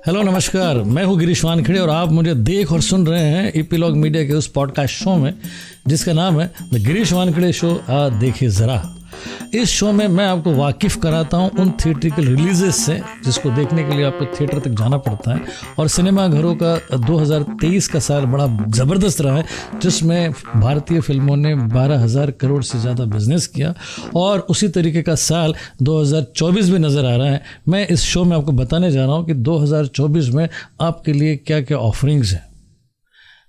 Hello नमस्कार, मैं हूँ गिरीश वानखेड़े और आप मुझे देख और सुन रहे हैं ईपीलॉग मीडिया के उस पॉडकास्ट शो में जिसका नाम है द गिरीश वानखेड़े शो। आ देखिए ज़रा। इस शो में मैं आपको वाकिफ़ कराता हूँ उन थिएट्रिकल रिलीजेस से जिसको देखने के लिए आपको थिएटर तक जाना पड़ता है। और सिनेमा घरों का 2023 का साल बड़ा ज़बरदस्त रहा है जिसमें भारतीय फिल्मों ने 12,000 करोड़ से ज़्यादा बिजनेस किया और उसी तरीके का साल 2024 भी नज़र आ रहा है। मैं इस शो में आपको बताने जा रहा हूँ कि 2024 में आपके लिए क्या क्या ऑफरिंग्स हैं।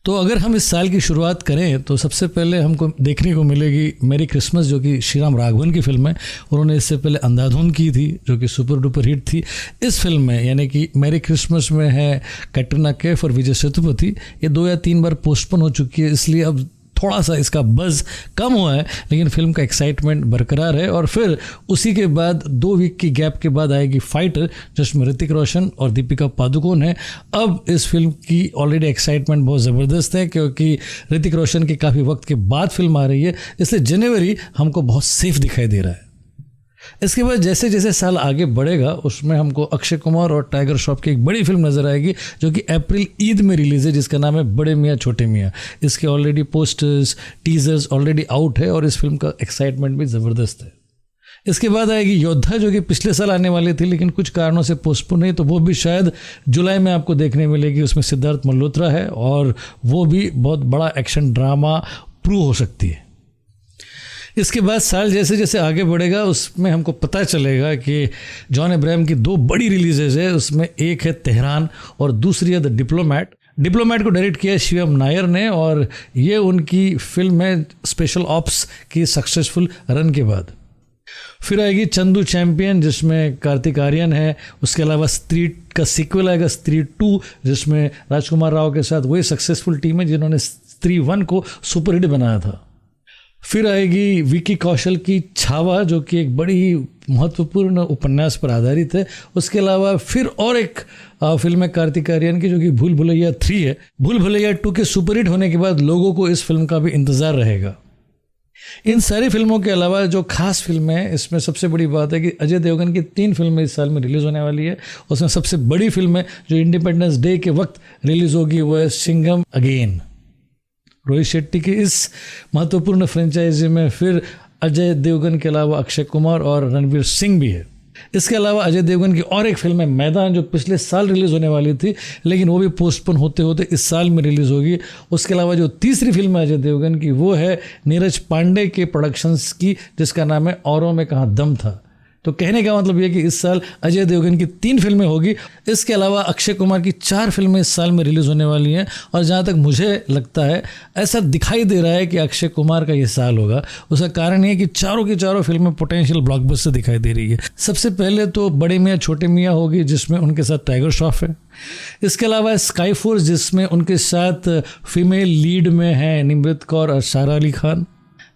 तो अगर हम इस साल की शुरुआत करें तो सबसे पहले हमको देखने को मिलेगी मेरी क्रिसमस, जो कि श्रीराम राघवन की फिल्म है। उन्होंने इससे पहले अंधाधुन की थी जो कि सुपर डुपर हिट थी। इस फिल्म में यानी कि मेरी क्रिसमस में है कैटरीना कैफ और विजय सेतुपति। ये 2 या 3 बार पोस्टपोन हो चुकी है, इसलिए अब थोड़ा सा इसका बज़ कम हुआ है, लेकिन फिल्म का एक्साइटमेंट बरकरार है। और फिर उसी के बाद 2 वीक की गैप के बाद आएगी फाइटर, जिसमें ऋतिक रोशन और दीपिका पादुकोण है। अब इस फिल्म की ऑलरेडी एक्साइटमेंट बहुत ज़बरदस्त है क्योंकि ऋतिक रोशन की काफ़ी वक्त के बाद फिल्म आ रही है, इसलिए जनवरी हमको बहुत सेफ दिखाई दे रहा है। इसके बाद जैसे जैसे साल आगे बढ़ेगा उसमें हमको अक्षय कुमार और टाइगर श्रॉफ की एक बड़ी फिल्म नज़र आएगी जो कि अप्रैल ईद में रिलीज़ है, जिसका नाम है बड़े मियाँ छोटे मियाँ। इसके already posters teasers already out है और इस फिल्म का एक्साइटमेंट भी ज़बरदस्त है। इसके बाद आएगी योद्धा, जो कि पिछले साल आने वाली थी लेकिन कुछ कारणों से पोस्टपोन हुई, तो वो भी शायद जुलाई में आपको देखने मिलेगी। उसमें सिद्धार्थ मल्होत्रा है और वो भी बहुत बड़ा एक्शन ड्रामा प्रूव हो सकती है। इसके बाद साल जैसे जैसे आगे बढ़ेगा उसमें हमको पता चलेगा कि जॉन अब्राहम की 2 बड़ी रिलीजेज है। उसमें एक है तेहरान और दूसरी है द डिप्लोमैट। डिप्लोमैट को डायरेक्ट किया है शिवम नायर ने और ये उनकी फिल्म है स्पेशल ऑप्स की सक्सेसफुल रन के बाद। फिर आएगी चंदू चैंपियन जिसमें कार्तिक आर्यन है। उसके अलावा स्त्री का सीक्वल आएगा स्त्री 2, जिसमें राजकुमार राव के साथ वही सक्सेसफुल टीम है जिन्होंने स्त्री 1 को सुपरहिट बनाया था। फिर आएगी विकी कौशल की छावा, जो कि एक बड़ी महत्वपूर्ण उपन्यास पर आधारित है। उसके अलावा फिर और एक फिल्म है कार्तिक आर्यन की जो कि भूल भुलैया 3 है। भूल भुलैया 2 के सुपरहिट होने के बाद लोगों को इस फिल्म का भी इंतज़ार रहेगा। इन सारी फिल्मों के अलावा जो खास फिल्में हैं इसमें सबसे बड़ी बात है कि अजय देवगन की 3 फिल्में इस साल में रिलीज़ होने वाली है। उसमें सबसे बड़ी फिल्म है जो इंडिपेंडेंस डे के वक्त रिलीज़ होगी, वो है सिंघम अगेन। रोहित शेट्टी की इस महत्वपूर्ण फ्रेंचाइजी में फिर अजय देवगन के अलावा अक्षय कुमार और रणवीर सिंह भी है। इसके अलावा अजय देवगन की और एक फिल्म है मैदान, जो पिछले साल रिलीज़ होने वाली थी लेकिन वो भी पोस्टपोन होते होते इस साल में रिलीज़ होगी। उसके अलावा जो तीसरी फिल्म है अजय देवगन की वो है नीरज पांडे के प्रोडक्शंस की, जिसका नाम है औरों में कहाँ दम था। तो कहने का मतलब ये कि इस साल अजय देवगन की 3 फिल्में होगी। इसके अलावा अक्षय कुमार की 4 फिल्में इस साल में रिलीज़ होने वाली हैं और जहाँ तक मुझे लगता है ऐसा दिखाई दे रहा है कि अक्षय कुमार का ये साल होगा। उसका कारण ये है कि चारों की चारों फिल्में पोटेंशियल ब्लॉकबस्टर दिखाई दे रही है। सबसे पहले तो बड़े मियाँ छोटे मियाँ होगी जिसमें उनके साथ टाइगर श्रॉफ है। इसके अलावा स्काई फोर्स जिसमें उनके साथ फीमेल लीड में है निमृत कौर और सारा अली खान।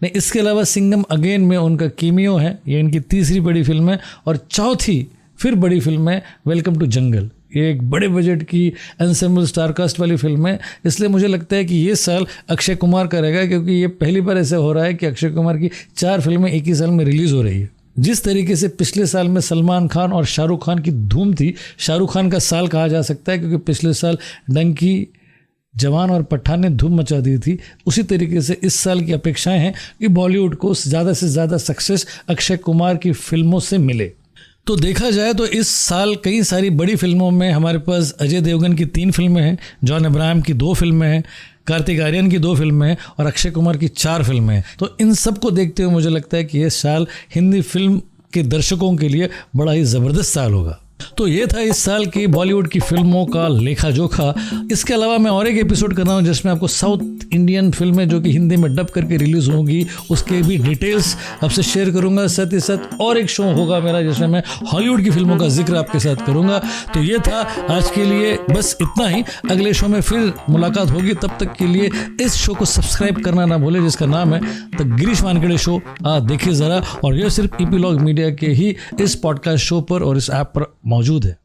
नहीं, इसके अलावा सिंघम अगेन में उनका कीमियो है, ये इनकी तीसरी बड़ी फिल्म है। और चौथी फिर बड़ी फिल्म है वेलकम टू जंगल। ये एक बड़े बजट की एंसेम्बल स्टारकास्ट वाली फिल्म है, इसलिए मुझे लगता है कि ये साल अक्षय कुमार का रहेगा क्योंकि ये पहली बार ऐसा हो रहा है कि अक्षय कुमार की 4 फिल्में एक ही साल में रिलीज़ हो रही है। जिस तरीके से पिछले साल में सलमान खान और शाहरुख खान की धूम थी, शाहरुख खान का साल कहा जा सकता है क्योंकि पिछले साल डंकी, जवान और पठान ने धूम मचा दी थी। उसी तरीके से इस साल की अपेक्षाएं हैं कि बॉलीवुड को ज़्यादा से ज़्यादा सक्सेस अक्षय कुमार की फिल्मों से मिले। तो देखा जाए तो इस साल कई सारी बड़ी फिल्मों में हमारे पास अजय देवगन की 3 फिल्में हैं, जॉन अब्राहम की 2 फिल्में हैं, कार्तिक आर्यन की 2 फिल्में हैं और अक्षय कुमार की 4 फिल्में हैं। तो इन सब को देखते हुए मुझे लगता है कि ये साल हिंदी फिल्म के दर्शकों के लिए बड़ा ही ज़बरदस्त साल होगा। तो ये था इस साल की बॉलीवुड की फिल्मों का लेखा जोखा। इसके अलावा मैं और एक एपिसोड कर रहा हूँ जिसमें आपको साउथ इंडियन फिल्में जो कि हिंदी में डब करके रिलीज़ होंगी उसके भी डिटेल्स आपसे शेयर करूँगा। साथ ही साथ और एक शो होगा मेरा जिसमें मैं हॉलीवुड की फिल्मों का जिक्र आपके साथ करूँगा। तो ये था आज के लिए बस इतना ही। अगले शो में फिर मुलाकात होगी, तब तक के लिए इस शो को सब्सक्राइब करना ना भूलें जिसका नाम है द गिरीश वानखेड़े शो। देखिए ज़रा। और यह सिर्फ ईपीलॉग मीडिया के ही इस पॉडकास्ट शो पर और इस ऐप पर मौजूद है।